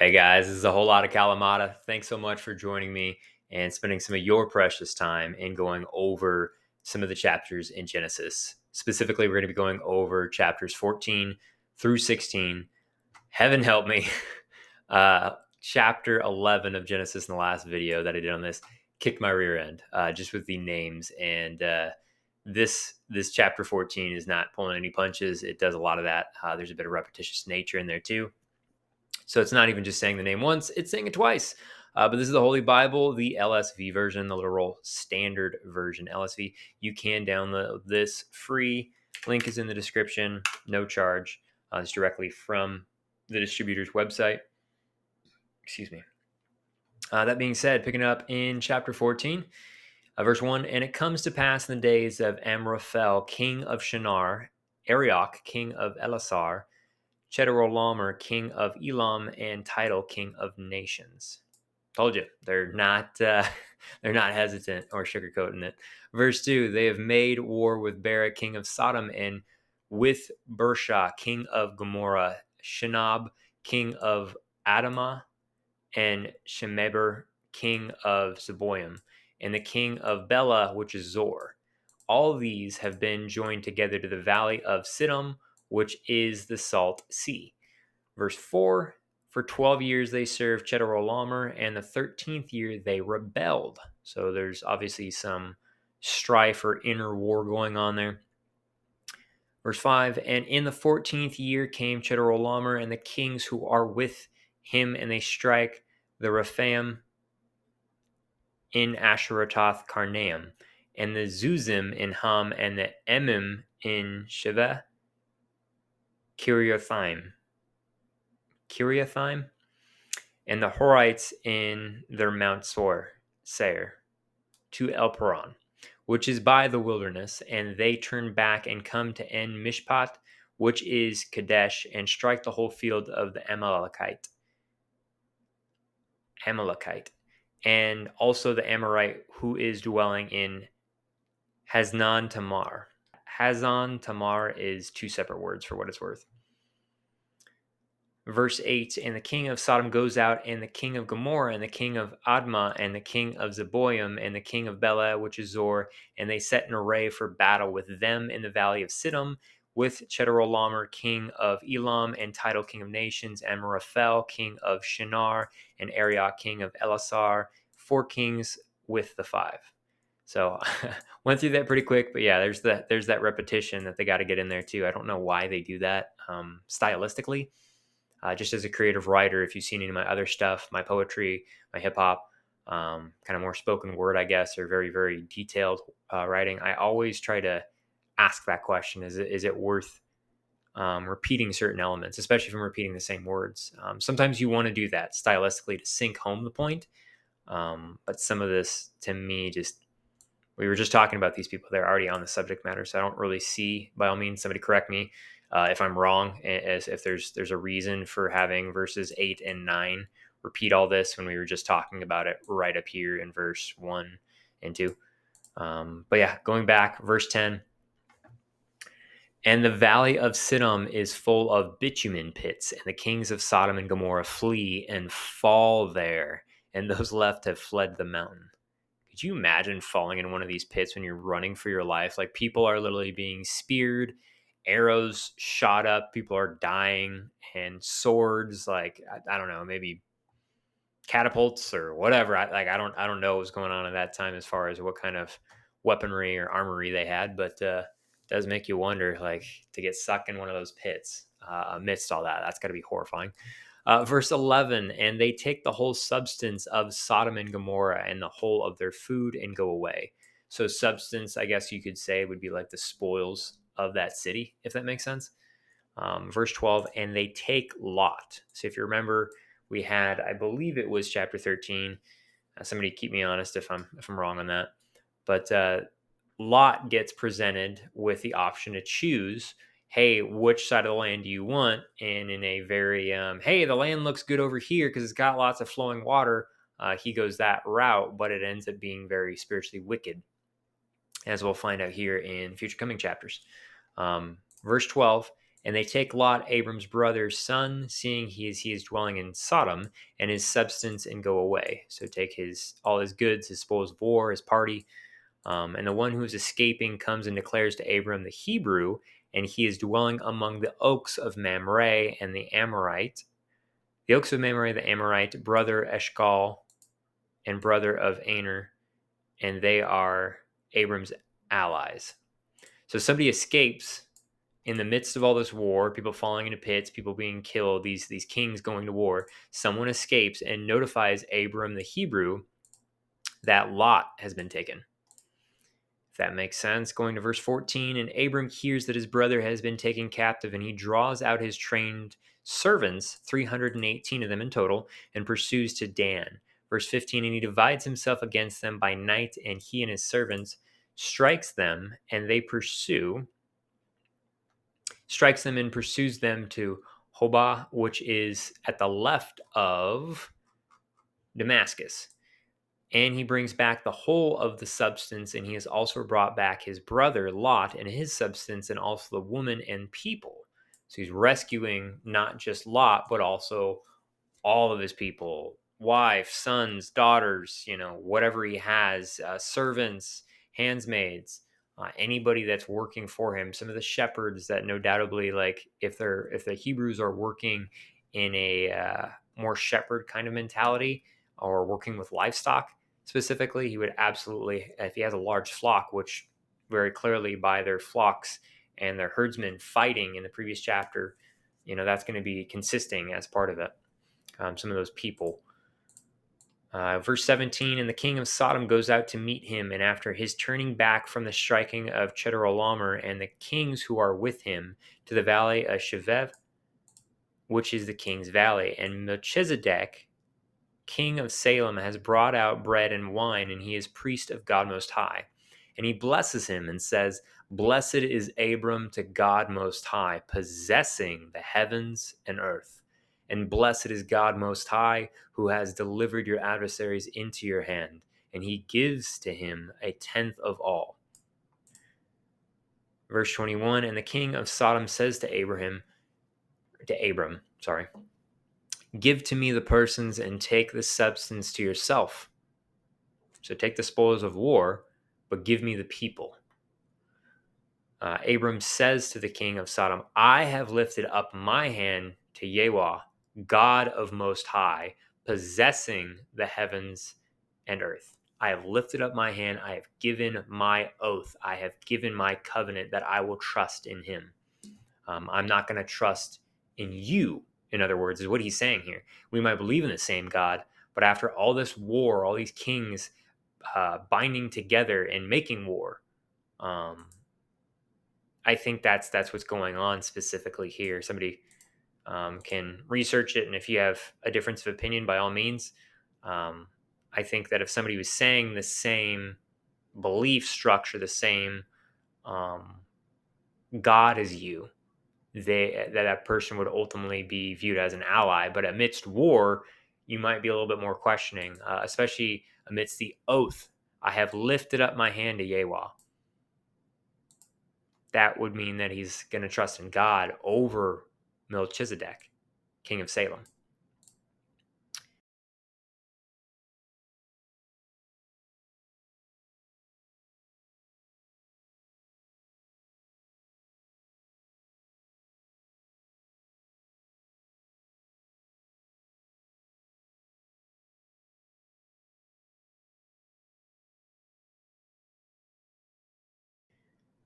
Hey guys, this is a whole lot of Kalamata. Thanks so much for joining me and spending some of your precious time in going over some of the chapters in Genesis. Specifically, we're going to be going over chapters 14 through 16. Heaven help me. Chapter 11 of Genesis in the last video that I did on this kicked my rear end just with the names. And this chapter 14 is not pulling any punches. It does a lot of that. There's a bit of repetitious nature in there too. So it's not even just saying the name once, it's saying it twice. But this is the Holy Bible, the LSV version, the literal standard version, LSV. You can download this free. Link is in the description, no charge. It's directly from the distributor's website. Excuse me. That being said, picking up in chapter 14, verse 1, and it comes to pass in the days of Amraphel, king of Shinar, Arioch, king of Elasar, Chedorlaomer, king of Elam, and Tidal, king of nations. Told you, they're not they're not hesitant or sugarcoating it. Verse 2, they have made war with Barak, king of Sodom, and with Bersha, king of Gomorrah, Shinab, king of Adamah, and Shemeber, king of Zeboim, and the king of Bela, which is Zor. All these have been joined together to the valley of Siddim, which is the Salt Sea. Verse 4, for 12 years they served Chedorlaomer, and the 13th year they rebelled. So there's obviously some strife or inner war going on there. Verse 5, and in the 14th year came Chedorlaomer and the kings who are with him, and they strike the Rephaim in Asheroth Karnaim, and the Zuzim in Ham, and the Emim in Sheva, Kiriathaim, and the Horites in their Mount Seir, to El Paran, which is by the wilderness, and they turn back and come to En Mishpat, which is Kadesh, and strike the whole field of the Amalekite, and also the Amorite who is dwelling in Haznan Tamar. Hazan Tamar is two separate words for what it's worth. Verse 8, and the king of Sodom goes out, and the king of Gomorrah, and the king of Admah, and the king of Zeboim, and the king of Bela, which is Zor, and they set an array for battle with them in the valley of Siddim, with Chedorlaomer, king of Elam, and Tidal, king of nations, Amraphel, king of Shinar, and Arioch, king of Elasar, 4 kings with the 5. So went through that pretty quick, but yeah, there's that repetition that they got to get in there too. I don't know why they do that stylistically. Just as a creative writer, if you've seen any of my other stuff, my poetry, my hip hop, kind of more spoken word, I guess, or very, very detailed writing, I always try to ask that question: is it worth repeating certain elements, especially if I'm repeating the same words? Sometimes you want to do that stylistically to sink home the point, but some of this, to me, we were just talking about these people; they're already on the subject matter, so I don't really see. By all means, somebody correct me if I'm wrong, as if there's a reason for having verses 8 and 9 repeat all this when we were just talking about it right up here in verse 1 and 2. But yeah, going back, verse 10. And the valley of Siddim is full of bitumen pits, and the kings of Sodom and Gomorrah flee and fall there, and those left have fled the mountain. Could you imagine falling in one of these pits when you're running for your life? Like, people are literally being speared, arrows shot up, people are dying, and swords, like, I don't know, maybe catapults or whatever. I don't know what was going on at that time as far as what kind of weaponry or armory they had, but it does make you wonder, like, to get stuck in one of those pits amidst all that. That's got to be horrifying. Verse 11, and they take the whole substance of Sodom and Gomorrah and the whole of their food and go away. So substance, I guess you could say, would be like the spoils of that city, if that makes sense. Verse 12, and they take Lot. So if you remember, we had, I believe it was chapter 13. Somebody keep me honest if I'm wrong on that. But Lot gets presented with the option to choose, hey, which side of the land do you want? And in a very, hey, the land looks good over here because it's got lots of flowing water, he goes that route, but it ends up being very spiritually wicked, as we'll find out here in future coming chapters. Verse 12, And they take Lot, Abram's brother's son, seeing he is dwelling in Sodom, and his substance, and go away. So take all his goods, his spoils of war, his party. And the one who is escaping comes and declares to Abram the Hebrew, and he is dwelling among the oaks of Mamre and the Amorite. The oaks of Mamre, the Amorite, brother Eshcol, and brother of Aner, and they are Abram's allies. So somebody escapes in the midst of all this war, people falling into pits, people being killed, these kings going to war. Someone escapes and notifies Abram the Hebrew that Lot has been taken. If that makes sense. Going to verse 14, and Abram hears that his brother has been taken captive, and he draws out his trained servants, 318 of them in total, and pursues to Dan. Verse 15, and he divides himself against them by night, and he and his servants strikes them, and they strikes them and pursues them to Hobah, which is at the left of Damascus. And he brings back the whole of the substance, and he has also brought back his brother Lot and his substance, and also the woman and people. So he's rescuing not just Lot, but also all of his people, wife, sons, daughters, whatever he has, servants, handsmaids, anybody that's working for him. Some of the shepherds that no doubtably, like if the Hebrews are working in a more shepherd kind of mentality, or working with livestock specifically, he would absolutely, if he has a large flock, which very clearly by their flocks and their herdsmen fighting in the previous chapter, that's going to be consisting as part of it. Some of those people. Verse 17, and the king of Sodom goes out to meet him, and after his turning back from the striking of Chedorlaomer and the kings who are with him to the valley of Shevev, which is the king's valley, and Melchizedek, king of Salem, has brought out bread and wine, and he is priest of God Most High. And he blesses him and says, blessed is Abram to God Most High, possessing the heavens and earth. And blessed is God Most High, who has delivered your adversaries into your hand. And he gives to him a tenth of all. Verse 21, and the king of Sodom says to Abram, give to me the persons and take the substance to yourself. So take the spoils of war, but give me the people. Abram says to the king of Sodom, I have lifted up my hand to Yahweh, God of Most High, possessing the heavens and earth. I have lifted up my hand. I have given my oath. I have given my covenant that I will trust in him. I'm not going to trust in you, in other words, is what he's saying here. We might believe in the same God, but after all this war, all these kings binding together and making war, I think that's what's going on specifically here. Somebody can research it, and if you have a difference of opinion, by all means. I think that if somebody was saying the same belief structure, the same God as you, that person would ultimately be viewed as an ally. But amidst war, you might be a little bit more questioning, especially amidst the oath. I have lifted up my hand to Yahweh. That would mean that he's going to trust in God over Melchizedek, king of Salem.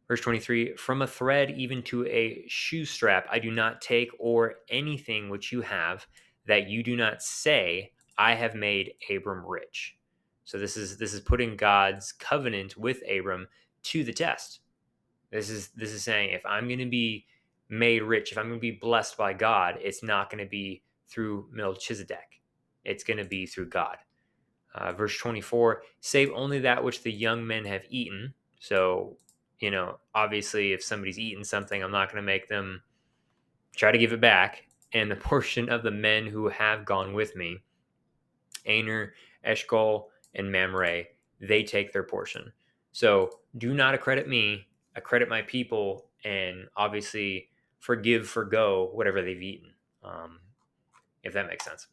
Verse 23, from a thread even to a shoe strap I do not take, or anything which you have, that you do not say, I have made Abram rich. So this is putting God's covenant with Abram to the test. This is saying, if I'm going to be made rich, if I'm going to be blessed by God, it's not going to be through Melchizedek. It's going to be through God. Verse 24, save only that which the young men have eaten. So, obviously if somebody's eaten something, I'm not going to make them try to give it back. And the portion of the men who have gone with me, Aner, Eshcol, and Mamre, they take their portion. So do not accredit me, accredit my people. And obviously forgo whatever they've eaten, if that makes sense.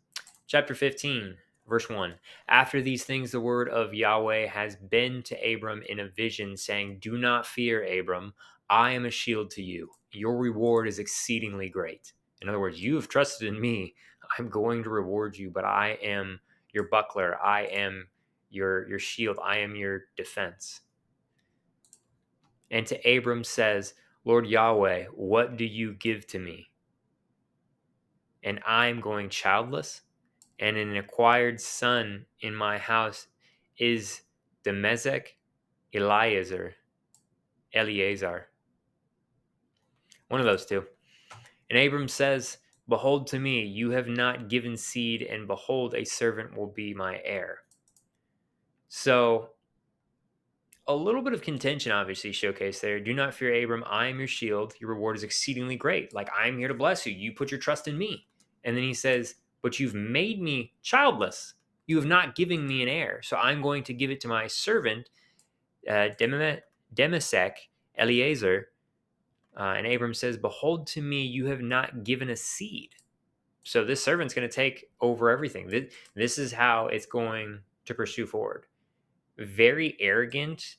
Chapter 15, verse 1. After these things, the word of Yahweh has been to Abram in a vision, saying, Do not fear, Abram. I am a shield to you. Your reward is exceedingly great. In other words, you have trusted in me. I'm going to reward you, but I am your buckler. I am your shield. I am your defense. And to Abram says, Lord Yahweh, what do you give to me? And I'm going childless, and an acquired son in my house is Demezek Eleazar, one of those two. And Abram says, Behold to me, you have not given seed, and behold, a servant will be my heir. So, a little bit of contention obviously showcased there. Do not fear, Abram. I am your shield. Your reward is exceedingly great. Like, I'm here to bless you. You put your trust in me. And then he says, But you've made me childless. You have not given me an heir. So I'm going to give it to my servant, Demesek, Eleazar. And Abram says, Behold to me, you have not given a seed. So this servant's going to take over everything. This is how it's going to pursue forward. Very arrogant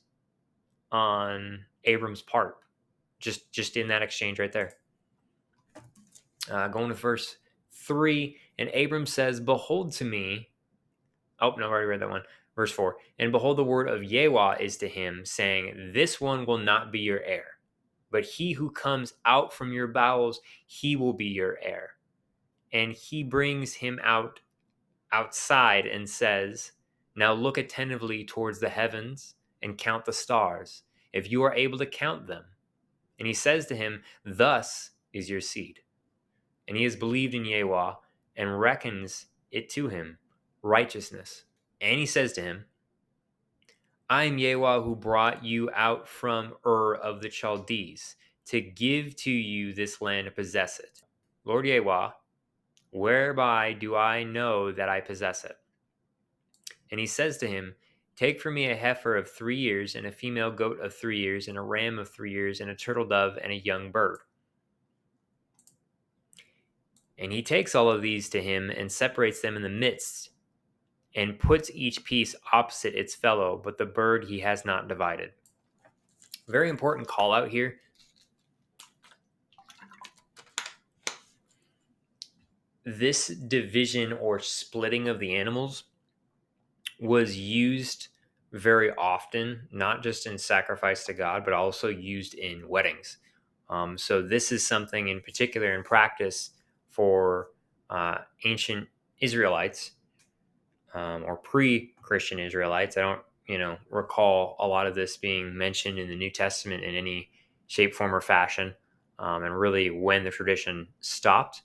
on Abram's part, just in that exchange right there. Going to verse 3, and Abram says, Behold to me. Oh, no, I already read that one. Verse 4, and behold, the word of Yahweh is to him, saying, This one will not be your heir, but he who comes out from your bowels, he will be your heir. And he brings him outside and says, Now look attentively towards the heavens and count the stars, if you are able to count them. And he says to him, Thus is your seed. And he has believed in Yahweh and reckons it to him righteousness. And he says to him, I am Yahweh who brought you out from Ur of the Chaldees to give to you this land to possess it. Lord Yahweh, whereby do I know that I possess it? And he says to him, Take for me a heifer of 3 years, and a female goat of 3 years, and a ram of 3 years, and a turtle dove, and a young bird. And he takes all of these to him and separates them in the midst, and puts each piece opposite its fellow, but the bird he has not divided. Very important call out here. This division or splitting of the animals was used very often, not just in sacrifice to God, but also used in weddings. So this is something in particular in practice for ancient Israelites or pre-Christian Israelites. I don't, recall a lot of this being mentioned in the New Testament in any shape, form, or fashion. And really, when the tradition stopped,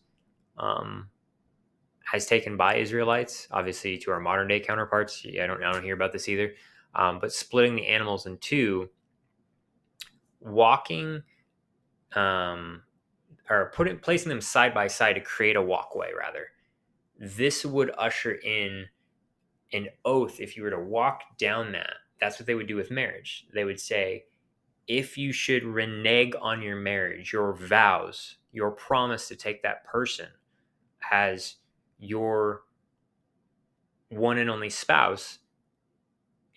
has taken by Israelites, obviously to our modern day counterparts. I don't hear about this either. But splitting the animals in two, walking, or placing them side by side to create a walkway. Rather, this would usher in an oath. If you were to walk down that, that's what they would do with marriage. They would say, if you should renege on your marriage, your vows, your promise to take that person as your one and only spouse,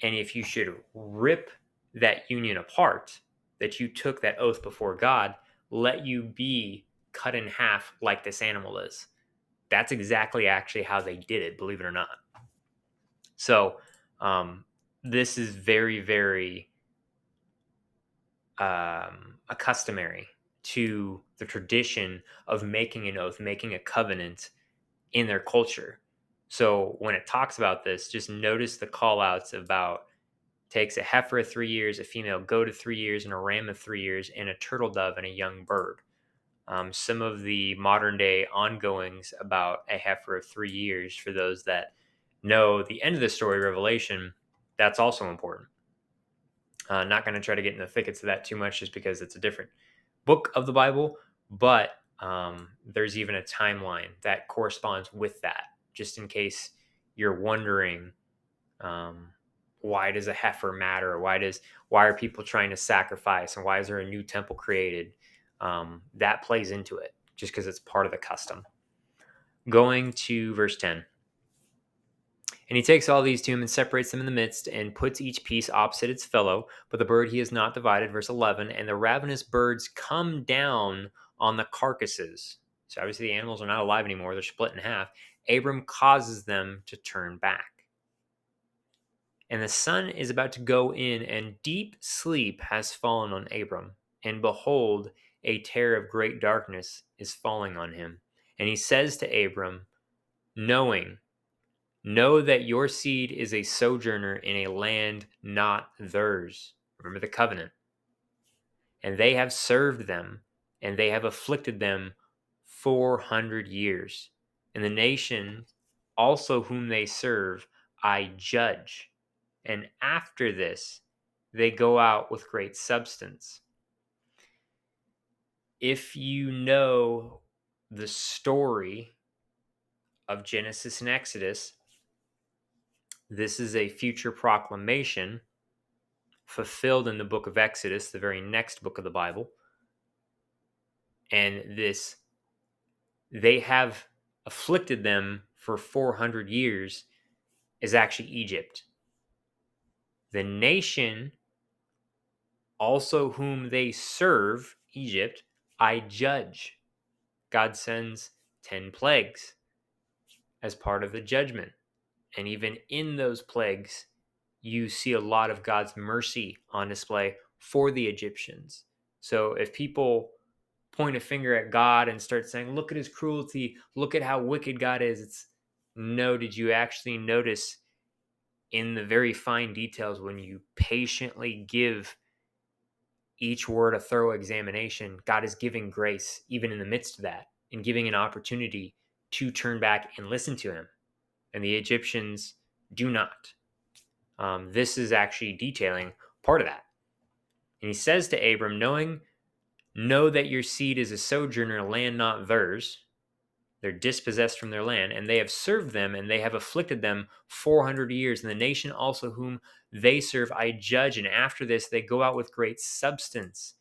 and if you should rip that union apart, that you took that oath before God, let you be cut in half like this animal is. That's exactly actually how they did it, believe it or not. So this is very, very customary to the tradition of making an oath, making a covenant in their culture. So when it talks about this, just notice the call outs about takes a heifer of 3 years, a female goat of 3 years, and a ram of 3 years, and a turtle dove and a young bird. Some of the modern day ongoings about a heifer of 3 years, for those that know the end of the story, Revelation, that's also important. Not going to try to get in the thickets of that too much just because it's a different book of the Bible, but there's even a timeline that corresponds with that, just in case you're wondering, why does a heifer matter? Why are people trying to sacrifice, and why is there a new temple created? That plays into it just because it's part of the custom. Going to verse 10. And he takes all these to him and separates them in the midst and puts each piece opposite its fellow. But the bird he has not divided, verse 11. And the ravenous birds come down on the carcasses. So obviously the animals are not alive anymore. They're split in half. Abram causes them to turn back. And the sun is about to go in, and deep sleep has fallen on Abram. And behold, a terror of great darkness is falling on him. And he says to Abram, Know that your seed is a sojourner in a land not theirs. Remember the covenant. And they have served them, and they have afflicted them 400 years. And the nation also whom they serve, I judge. And after this, they go out with great substance. If you know the story of Genesis and Exodus, this is a future proclamation fulfilled in the book of Exodus, the very next book of the Bible. And they have afflicted them for 400 years, is actually Egypt. The nation also whom they serve, Egypt, I judge. God sends 10 plagues as part of the judgment. And even in those plagues, you see a lot of God's mercy on display for the Egyptians. So if people point a finger at God and start saying, look at his cruelty, look at how wicked God is, it's no, did you actually notice in the very fine details when you patiently give each word a thorough examination, God is giving grace even in the midst of that and giving an opportunity to turn back and listen to him. And the Egyptians do not. This is actually detailing part of that. And he says to Abram, know that your seed is a sojourner in a land not theirs. They're dispossessed from their land, and they have served them, and they have afflicted them 400 years. And the nation also whom they serve, I judge. And after this, they go out with great substance.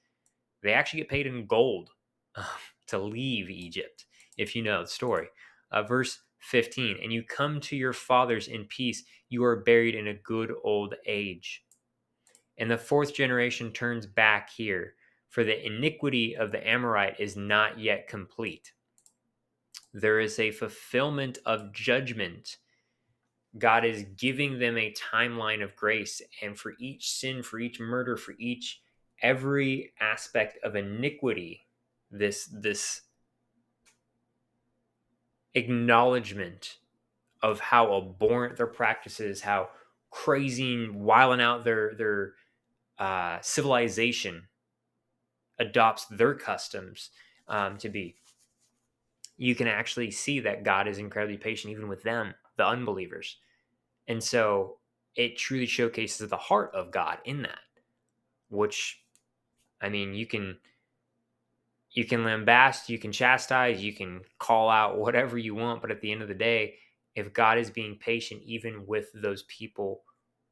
They actually get paid in gold to leave Egypt, if you know the story. Verse 15, and you come to your fathers in peace. You are buried in a good old age. And the fourth generation turns back here, for the iniquity of the Amorite is not yet complete. There is a fulfillment of judgment. God is giving them a timeline of grace, and for each sin, for each murder, for every aspect of iniquity, this acknowledgement of how abhorrent their practices, how crazy and wilding out their civilization adopts their customs to be. You can actually see that God is incredibly patient even with them, the unbelievers. And so it truly showcases the heart of God in that, which, I mean, you can lambast, you can chastise, you can call out whatever you want, but at the end of the day, if God is being patient even with those people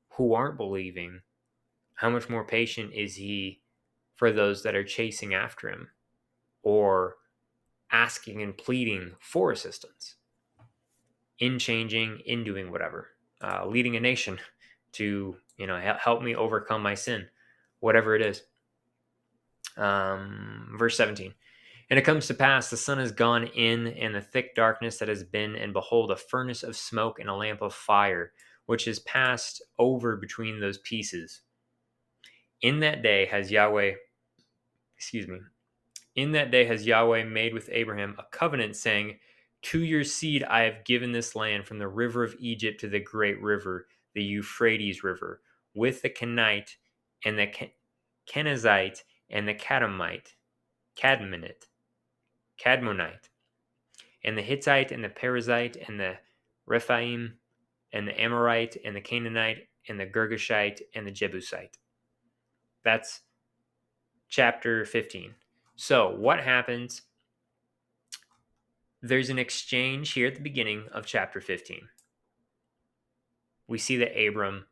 who aren't believing, how much more patient is he for those that are chasing after him or asking and pleading for assistance in changing, in doing whatever, leading a nation to, help me overcome my sin, whatever it is. Verse 17. And it comes to pass, the sun has gone in, and the thick darkness that has been, and behold, a furnace of smoke and a lamp of fire, which is passed over between those pieces. In that day has Yahweh made with Abraham a covenant, saying, to your seed I have given this land from the river of Egypt to the great river, the Euphrates River, with the Kenite and the Kenizzite and the Cadmonite, and the Hittite and the Perizzite and the Rephaim and the Amorite and the Canaanite and the Girgashite and the Jebusite. That's chapter 15. So what happens? There's an exchange here at the beginning of chapter 15. We see that Abram,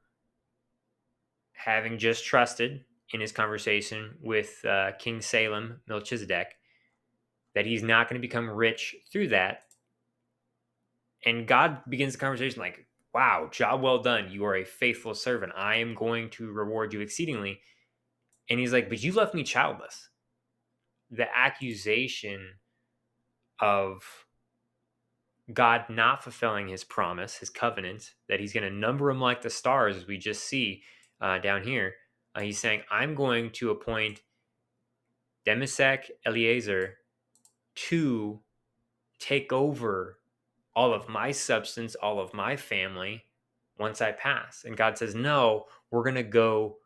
having just trusted in his conversation with King Salem, Melchizedek, that he's not going to become rich through that. And God begins the conversation like, wow, job well done. You are a faithful servant. I am going to reward you exceedingly. And he's like, but you left me childless. The accusation of God not fulfilling his promise, his covenant, that he's going to number them like the stars, as we just see down here. He's saying, I'm going to appoint Demisec Eliezer to take over all of my substance, all of my family once I pass. And God says, no, we're going to go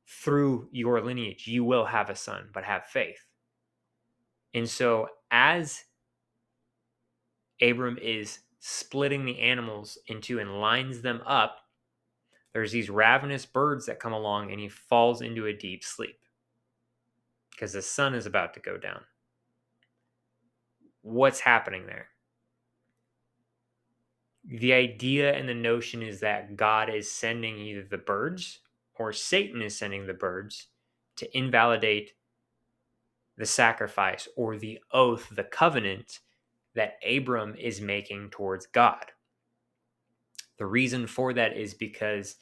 through your lineage. You will have a son, but have faith. And so as Abram is splitting the animals into and lines them up, there's these ravenous birds that come along and he falls into a deep sleep because the sun is about to go down. What's happening there? The idea and the notion is that God is sending either the birds or Satan is sending the birds to invalidate the sacrifice or the oath, the covenant that Abram is making towards God. The reason for that is because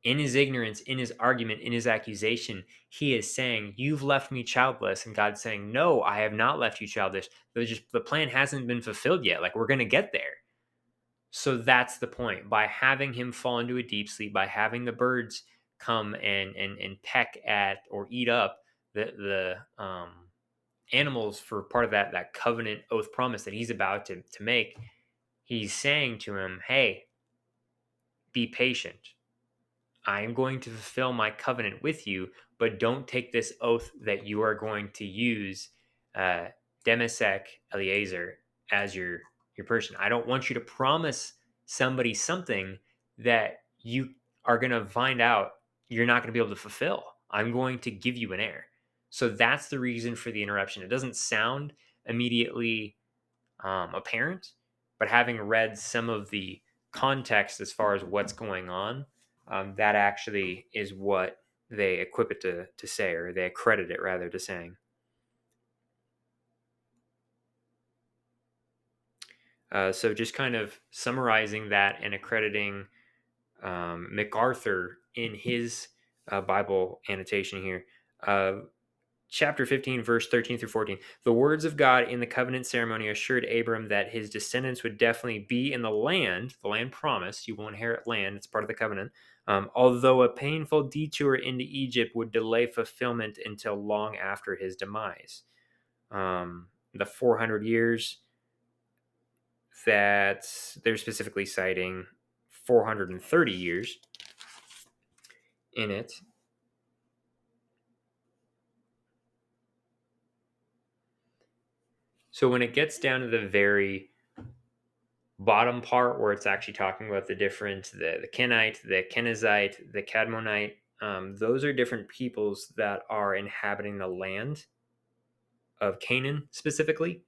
in his ignorance, in his argument, in his accusation, he is saying, you've left me childless. And God's saying, no, I have not left you childless. The plan hasn't been fulfilled yet. Like, we're going to get there. So that's the point. By having him fall into a deep sleep, by having the birds come and peck at or eat up the animals for part of that covenant oath promise that he's about to make, he's saying to him, hey, be patient. I am going to fulfill my covenant with you, but don't take this oath that you are going to use Demisec Eliezer as your person. I don't want you to promise somebody something that you are going to find out you're not going to be able to fulfill. I'm going to give you an heir. So that's the reason for the interruption. It doesn't sound immediately apparent, but having read some of the context as far as what's going on, that actually is what they equip it to say, or they accredit it rather to saying. So just kind of summarizing that and accrediting MacArthur in his Bible annotation here. Chapter 15, verse 13 through 14. The words of God in the covenant ceremony assured Abram that his descendants would definitely be in the land promised. You will inherit land. It's part of the covenant. Although a painful detour into Egypt would delay fulfillment until long after his demise. The 400 years that they're specifically citing 430 years in it. So when it gets down to the very bottom part where it's actually talking about the different, the Kenite, the Kenizzite, the Cadmonite, those are different peoples that are inhabiting the land of Canaan specifically.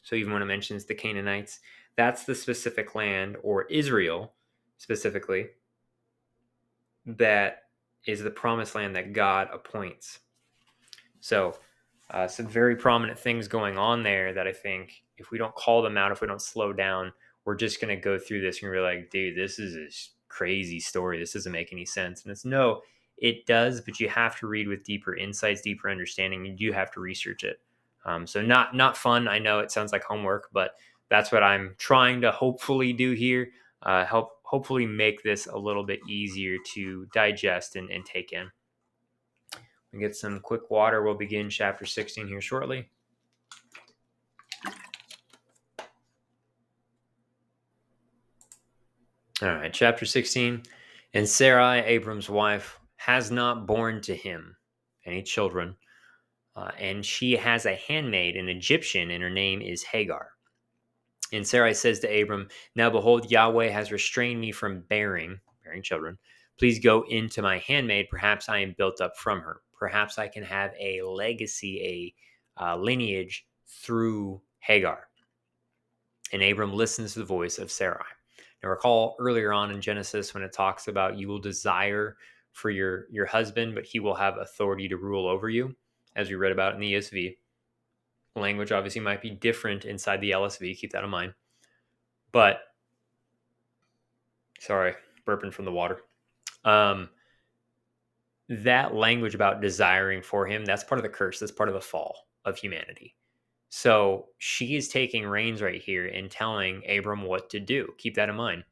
So even when it mentions the Canaanites, that's the specific land, or Israel specifically, that is the promised land that God appoints. So some very prominent things going on there that I think if we don't call them out, if we don't slow down, we're just going to go through this and we're like, dude, this is a crazy story. This doesn't make any sense. And it's no, it does, but you have to read with deeper insights, deeper understanding. You do have to research it. So not fun. I know it sounds like homework, but that's what I'm trying to hopefully do here. Hopefully make this a little bit easier to digest and take in. We get some quick water. We'll begin chapter 16 here shortly. All right, chapter 16. And Sarai, Abram's wife, has not borne to him any children, and she has a handmaid, an Egyptian, and her name is Hagar. And Sarai says to Abram, now behold, Yahweh has restrained me from bearing children. Please go into my handmaid. Perhaps I am built up from her. Perhaps I can have a legacy, a lineage through Hagar. And Abram listens to the voice of Sarai. Now recall earlier on in Genesis when it talks about you will desire for your husband, but he will have authority to rule over you, as we read about in the ESV. Language obviously might be different inside the LSV. Keep that in mind. But sorry, burping from the water. Um, that language about desiring for him, that's part of the curse. That's part of the fall of humanity. So she is taking reins right here and telling Abram what to do. Keep that in mind.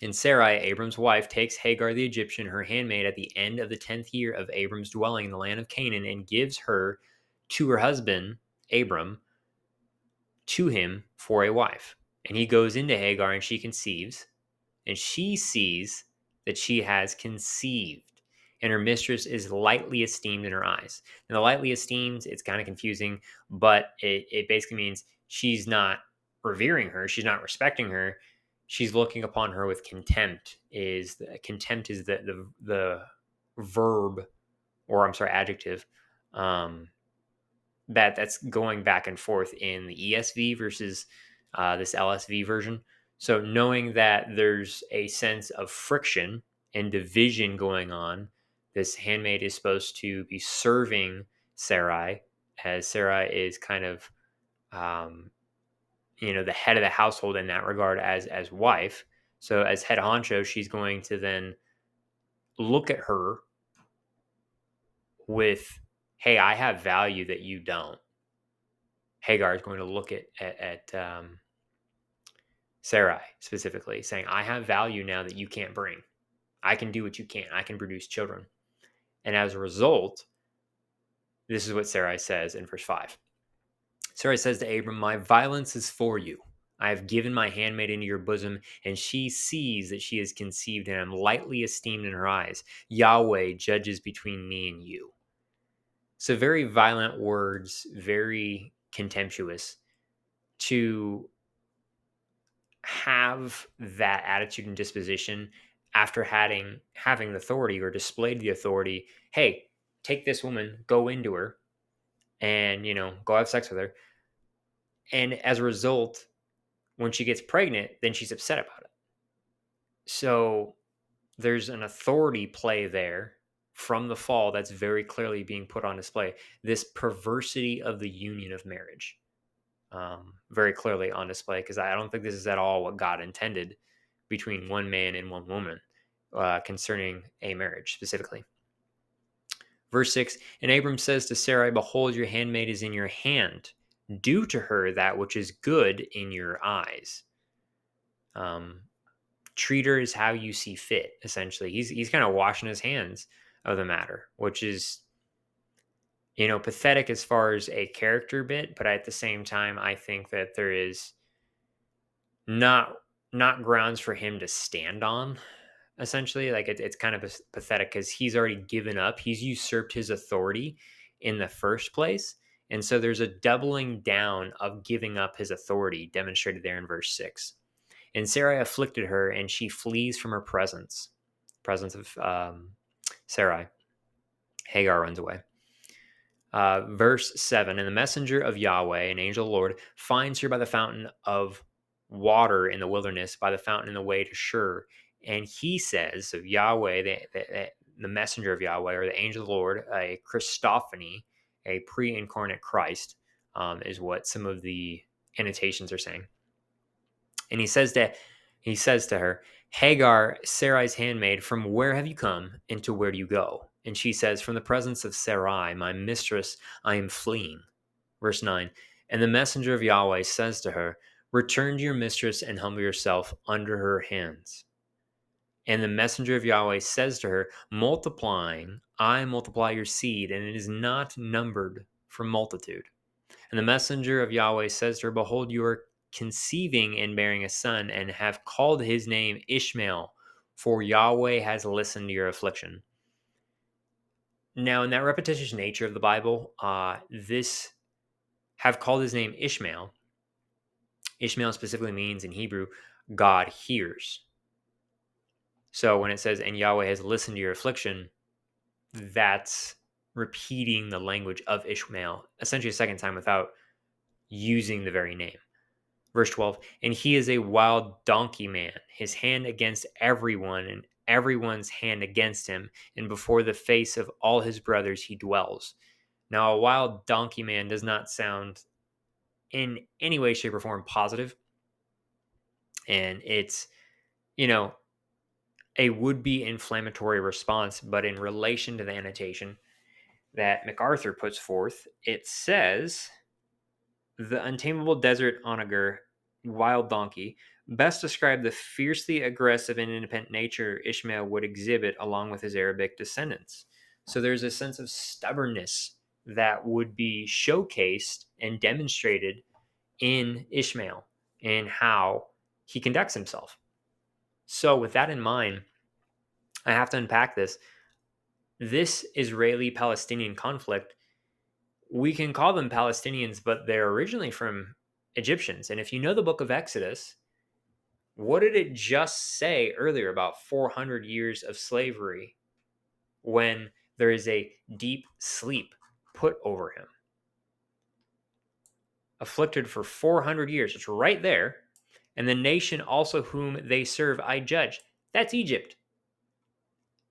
And Sarai, Abram's wife, takes Hagar the Egyptian, her handmaid, at the end of the 10th year of Abram's dwelling in the land of Canaan, and gives her to her husband, Abram, to him for a wife. And he goes into Hagar, and she conceives, and she sees that she has conceived, and her mistress is lightly esteemed in her eyes. And the lightly esteemed, it's kind of confusing, but it basically means she's not revering her, she's not respecting her, she's looking upon her with contempt. Contempt is the verb, or I'm sorry, adjective, um, that's going back and forth in the ESV versus this LSV version. So knowing that there's a sense of friction and division going on, this handmaid is supposed to be serving Sarai, as Sarai is kind of um, the head of the household in that regard as wife. So as head honcho, she's going to then look at her with, "Hey, I have value that you don't." Hagar is going to look at Sarai specifically, saying, "I have value now that you can't bring. I can do what you can't. I can produce children." And as a result, this is what Sarai says in verse 5. Sarai says to Abram, "My violence is for you. I have given my handmaid into your bosom, and she sees that she is conceived, and am lightly esteemed in her eyes. Yahweh judges between me and you." So very violent words, very contemptuous to have that attitude and disposition after having the authority, or displayed the authority. Hey, take this woman, go into her, and go have sex with her. And as a result, when she gets pregnant, then she's upset about it. So there's an authority play there from the fall that's very clearly being put on display. This perversity of the union of marriage, very clearly on display, because I don't think this is at all what God intended between one man and one woman concerning a marriage specifically. Verse 6, and Abram says to Sarai, "Behold, your handmaid is in your hand. Do to her that which is good in your eyes." Um, Treat her as how you see fit, essentially. He's kind of washing his hands of the matter, which is pathetic as far as a character bit, but at the same time, I think that there is not not grounds for him to stand on. Essentially, like it's kind of pathetic because he's already given up. He's usurped his authority in the first place, and so there's a doubling down of giving up his authority demonstrated there in verse 6. And Sarai afflicted her, and she flees from her presence of Sarai. Hagar runs away. Verse 7, and the messenger of Yahweh, an angel of the Lord, finds her by the fountain of water in the wilderness, by the fountain in the way to Shur. And he says, so Yahweh, the messenger of Yahweh, or the angel of the Lord, a Christophany, a pre-incarnate Christ, is what some of the annotations are saying. And he says to her, "Hagar, Sarai's handmaid, from where have you come, and to where do you go?" And she says, "From the presence of Sarai, my mistress, I am fleeing." Verse 9, and the messenger of Yahweh says to her, "Return to your mistress and humble yourself under her hands." And the messenger of Yahweh says to her, "Multiplying, I multiply your seed, and it is not numbered for multitude." And the messenger of Yahweh says to her, "Behold, you are conceiving and bearing a son, and have called his name Ishmael, for Yahweh has listened to your affliction." Now, in that repetitious nature of the Bible, this have called his name Ishmael. Ishmael specifically means in Hebrew, God hears. So when it says, "and Yahweh has listened to your affliction," that's repeating the language of Ishmael, essentially a second time without using the very name. Verse 12, and he is a wild donkey man, his hand against everyone, and everyone's hand against him, and before the face of all his brothers he dwells. Now, a wild donkey man does not sound in any way, shape, or form positive, and it's, you know, a would-be inflammatory response, but in relation to the annotation that MacArthur puts forth, it says, the untamable desert onager, wild donkey, best describe the fiercely aggressive and independent nature Ishmael would exhibit along with his Arabic descendants. So there's a sense of stubbornness that would be showcased and demonstrated in Ishmael and how he conducts himself. So with that in mind, I have to unpack this. This Israeli-Palestinian conflict, we can call them Palestinians, but they're originally from Egyptians. And if you know the book of Exodus, what did it just say earlier about 400 years of slavery when there is a deep sleep put over him? Afflicted for 400 years. It's right there. And the nation also whom they serve, I judge. That's Egypt.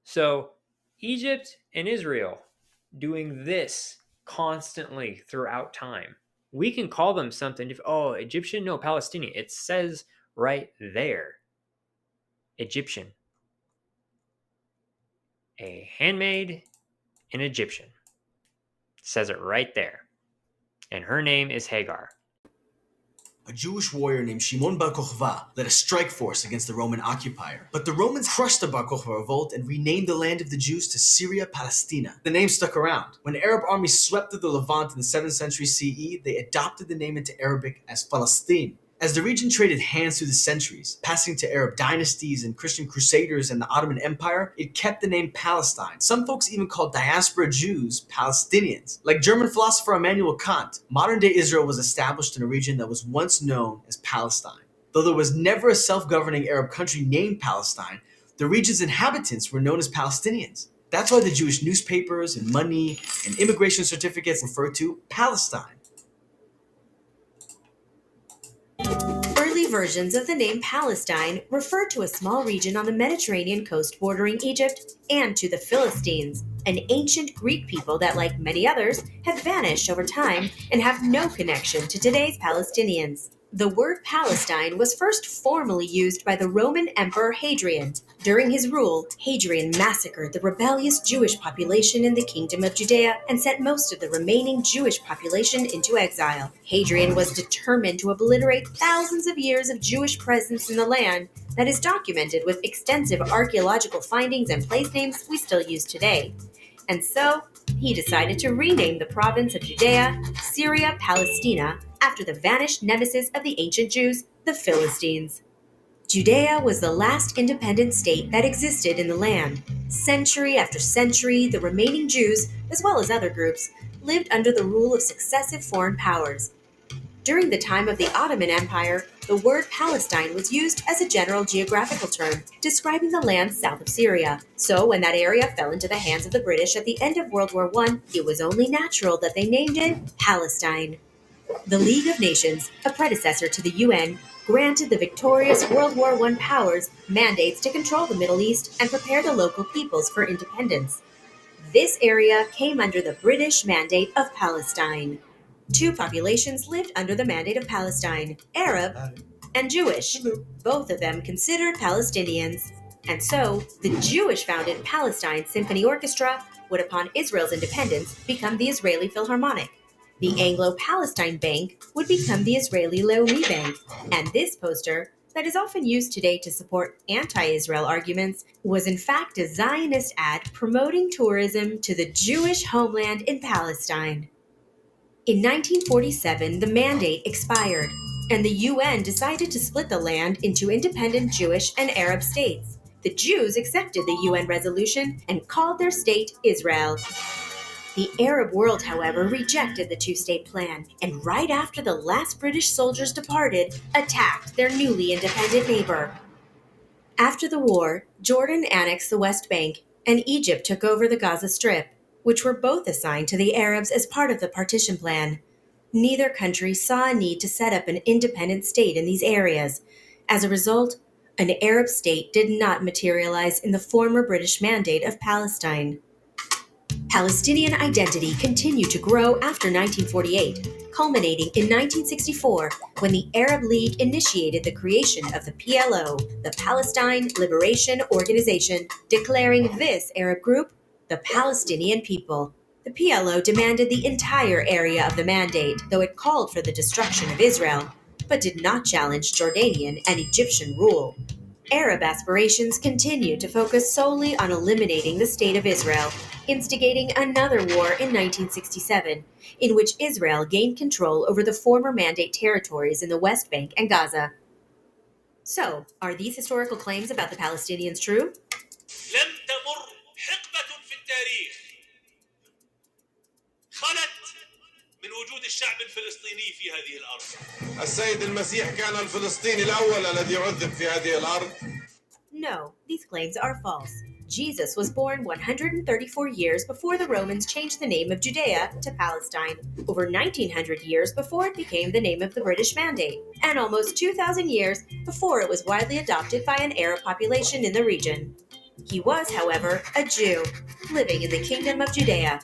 So Egypt and Israel doing this constantly throughout time. We can call them something. Oh, Egyptian? No, Palestinian. It says right there. Egyptian. A handmaid, an Egyptian. It says it right there. And her name is Hagar. A Jewish warrior named Shimon Bar Kokhba led a strike force against the Roman occupier. But the Romans crushed the Bar Kokhba revolt and renamed the land of the Jews to Syria Palestina. The name stuck around. When Arab armies swept through the Levant in the 7th century CE, they adopted the name into Arabic as Palestine. As the region traded hands through the centuries, passing to Arab dynasties and Christian crusaders and the Ottoman Empire, it kept the name Palestine. Some folks even called diaspora Jews Palestinians. Like German philosopher Immanuel Kant, modern-day Israel was established in a region that was once known as Palestine. Though there was never a self-governing Arab country named Palestine, the region's inhabitants were known as Palestinians. That's why the Jewish newspapers and money and immigration certificates refer to Palestine. Early versions of the name Palestine refer to a small region on the Mediterranean coast bordering Egypt and to the Philistines, an ancient Greek people that, like many others, have vanished over time and have no connection to today's Palestinians. The word Palestine was first formally used by the Roman Emperor Hadrian. During his rule, Hadrian massacred the rebellious Jewish population in the Kingdom of Judea and sent most of the remaining Jewish population into exile. Hadrian was determined to obliterate thousands of years of Jewish presence in the land that is documented with extensive archaeological findings and place names we still use today. And so, he decided to rename the province of Judea, Syria Palestina, after the vanished nemesis of the ancient Jews, the Philistines. Judea was the last independent state that existed in the land. Century after century, the remaining Jews, as well as other groups, lived under the rule of successive foreign powers. During the time of the Ottoman Empire, the word Palestine was used as a general geographical term describing the land south of Syria. So when that area fell into the hands of the British at the end of World War I, it was only natural that they named it Palestine. The League of Nations, a predecessor to the UN, granted the victorious World War I powers mandates to control the Middle East and prepare the local peoples for independence. This area came under the British Mandate of Palestine. Two populations lived under the Mandate of Palestine, Arab and Jewish, both of them considered Palestinians. And so, the Jewish-founded Palestine Symphony Orchestra would, upon Israel's independence, become the Israeli Philharmonic. The Anglo-Palestine Bank would become the Israeli Leumi Bank, and this poster, that is often used today to support anti-Israel arguments, was in fact a Zionist ad promoting tourism to the Jewish homeland in Palestine. In 1947, the mandate expired, and the UN decided to split the land into independent Jewish and Arab states. The Jews accepted the UN resolution and called their state Israel. The Arab world, however, rejected the two-state plan, and right after the last British soldiers departed, attacked their newly independent neighbor. After the war, Jordan annexed the West Bank, and Egypt took over the Gaza Strip, which were both assigned to the Arabs as part of the partition plan. Neither country saw a need to set up an independent state in these areas. As a result, An Arab state did not materialize in the former British Mandate of Palestine. Palestinian identity continued to grow after 1948, culminating in 1964 when the Arab League initiated the creation of the PLO, the Palestine Liberation Organization, declaring this Arab group the Palestinian people. The PLO demanded the entire area of the mandate, though it called for the destruction of Israel, but did not challenge Jordanian and Egyptian rule. Arab aspirations continued to focus solely on eliminating the State of Israel, instigating another war in 1967, in which Israel gained control over the former Mandate territories in the West Bank and Gaza. So, are these historical claims about the Palestinians true? لم تمر حقبة في التاريخ خلت من وجود الشعب الفلسطيني في هذه الأرض. السيد المسيح كان الفلسطيني الأول الذي عذب في هذه الأرض. No, these claims are false. Jesus was born 134 years before the Romans changed the name of Judea to Palestine, over 1900 years before it became the name of the British Mandate, and almost 2,000 years before it was widely adopted by an Arab population in the region. He was, however, a Jew, living in the Kingdom of Judea.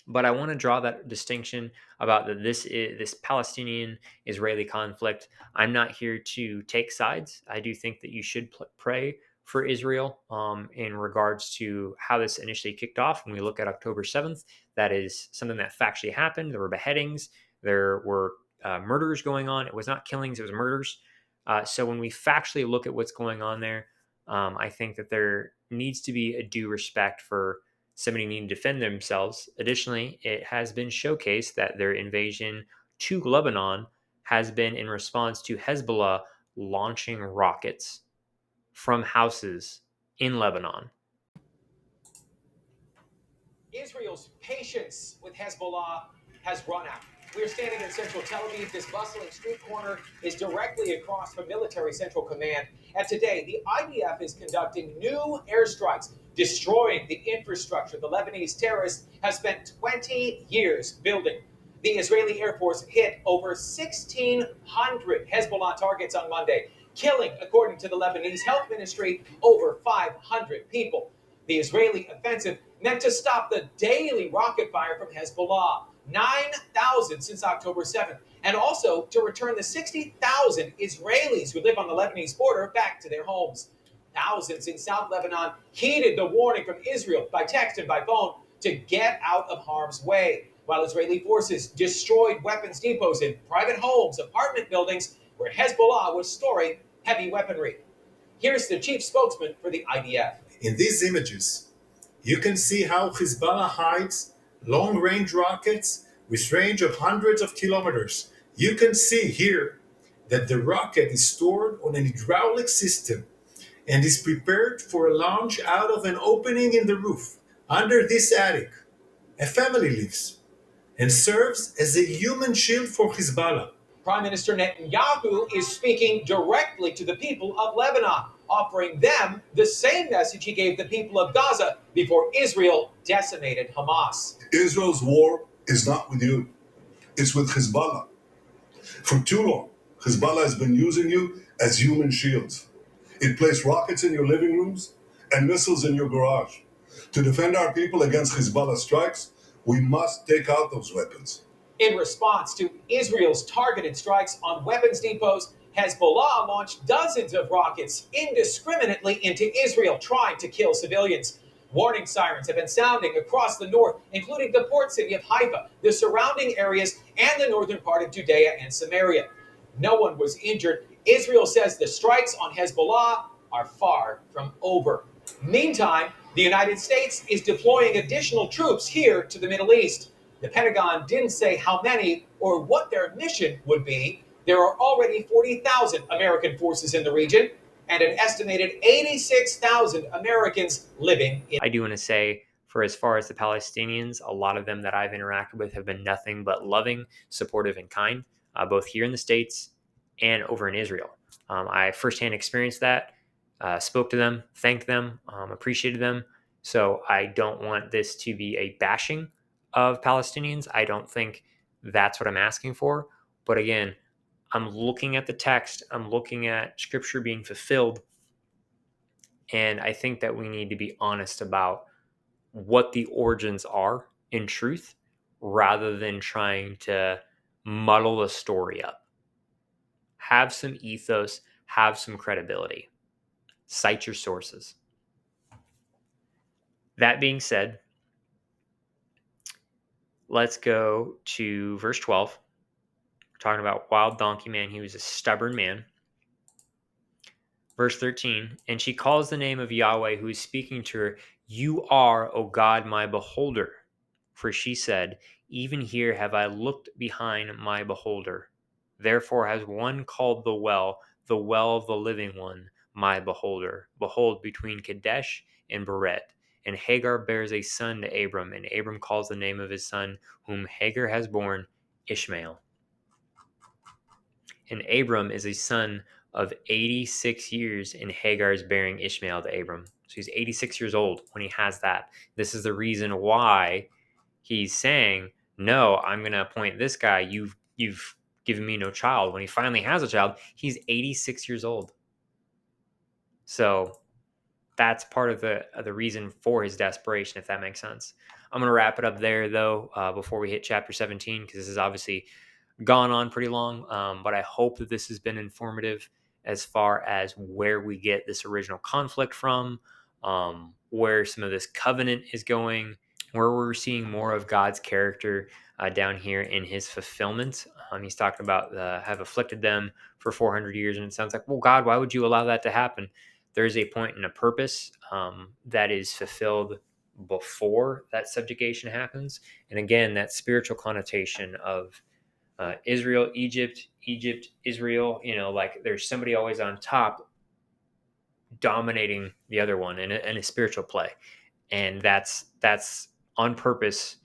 But I want to draw that distinction about that this Palestinian-Israeli conflict. I'm not here to take sides. I do think that you should pray for Israel in regards to how this initially kicked off. When we look at October 7th, that is something that factually happened. There were beheadings. There were murders going on. It was not killings. It was murders. So when we factually look at what's going on there, I think that there needs to be a due respect for somebody needing to defend themselves. Additionally, it has been showcased that their invasion to Lebanon has been in response to Hezbollah launching rockets from houses in Lebanon. Israel's patience with Hezbollah has run out. We're standing in central Tel Aviv. This bustling street corner is directly across from military central command. And today, the IDF is conducting new airstrikes, destroying the infrastructure the Lebanese terrorists have spent 20 years building. The Israeli Air Force hit over 1,600 Hezbollah targets on Monday, killing, according to the Lebanese Health Ministry, over 500 people. The Israeli offensive meant to stop the daily rocket fire from Hezbollah, 9,000 since October 7th, and also to return the 60,000 Israelis who live on the Lebanese border back to their homes. Thousands in South Lebanon heeded the warning from Israel by text and by phone to get out of harm's way, while Israeli forces destroyed weapons depots in private homes, apartment buildings where Hezbollah was storing heavy weaponry. Here's the chief spokesman for the IDF. In these images, you can see how Hezbollah hides long-range rockets with range of hundreds of kilometers. You can see here that the rocket is stored on an hydraulic system and is prepared for a launch out of an opening in the roof. Under this attic, a family lives and serves as a human shield for Hezbollah. Prime Minister Netanyahu is speaking directly to the people of Lebanon, offering them the same message he gave the people of Gaza before Israel decimated Hamas. Israel's war is not with you, it's with Hezbollah. For too long, Hezbollah has been using you as human shields. It placed rockets in your living rooms and missiles in your garage. To defend our people against Hezbollah strikes, we must take out those weapons. In response to Israel's targeted strikes on weapons depots, Hezbollah launched dozens of rockets indiscriminately into Israel, trying to kill civilians. Warning sirens have been sounding across the north, including the port city of Haifa, the surrounding areas, and the northern part of Judea and Samaria. No one was injured. Israel says the strikes on Hezbollah are far from over. Meantime, the United States is deploying additional troops here to the Middle East. The Pentagon didn't say how many or what their mission would be. There are already 40,000 American forces in the region and an estimated 86,000 Americans living in. I do want to say, for as far as the Palestinians, a lot of them that I've interacted with have been nothing but loving, supportive, and kind, both here in the States and over in Israel. I firsthand experienced that, spoke to them, thanked them, appreciated them. So I don't want this to be a bashing of Palestinians. I don't think that's what I'm asking for. But again, I'm looking at the text, I'm looking at scripture being fulfilled, and I think that we need to be honest about what the origins are in truth rather than trying to muddle the story up. Have some ethos, have some credibility. Cite your sources. That being said, let's go to verse 12. We're talking about wild donkey man. He was a stubborn man. Verse 13, and she calls the name of Yahweh who is speaking to her, "You are, O God, my beholder." For she said, "Even here have I looked behind my beholder. Therefore has one called the well of the living one, my beholder. Behold, between Kadesh and Beret. And Hagar bears a son to Abram, and Abram calls the name of his son, whom Hagar has borne, Ishmael. And Abram is a son of 86 years, and Hagar is bearing Ishmael to Abram. So he's 86 years old when he has that. This is the reason why he's saying, "No, I'm going to appoint this guy. You've given me no child." When he finally has a child, he's 86 years old. So that's part of the reason for his desperation, if that makes sense. I'm going to wrap it up there, though, before we hit chapter 17, because this is obviously gone on pretty long, but I hope that this has been informative as far as where we get this original conflict from, where some of this covenant is going, where we're seeing more of God's character down here in his fulfillment. He's talking about have afflicted them for 400 years, and it sounds like, well, God, why would you allow that to happen? There's a point and a purpose that is fulfilled before that subjugation happens. And again, that spiritual connotation of Israel, Egypt, Israel, like there's somebody always on top dominating the other one in a spiritual play. And that's on purpose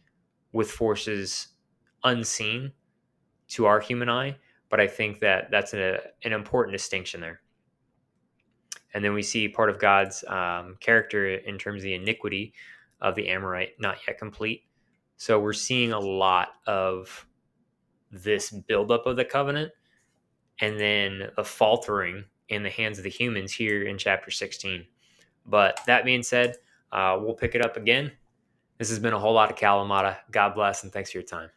with forces unseen to our human eye. But I think that that's an important distinction there. And then we see part of God's character in terms of the iniquity of the Amorite not yet complete. So we're seeing a lot of this buildup of the covenant and then the faltering in the hands of the humans here in chapter 16. But that being said, we'll pick it up again. This has been a whole lot of Kalamata. God bless, and thanks for your time.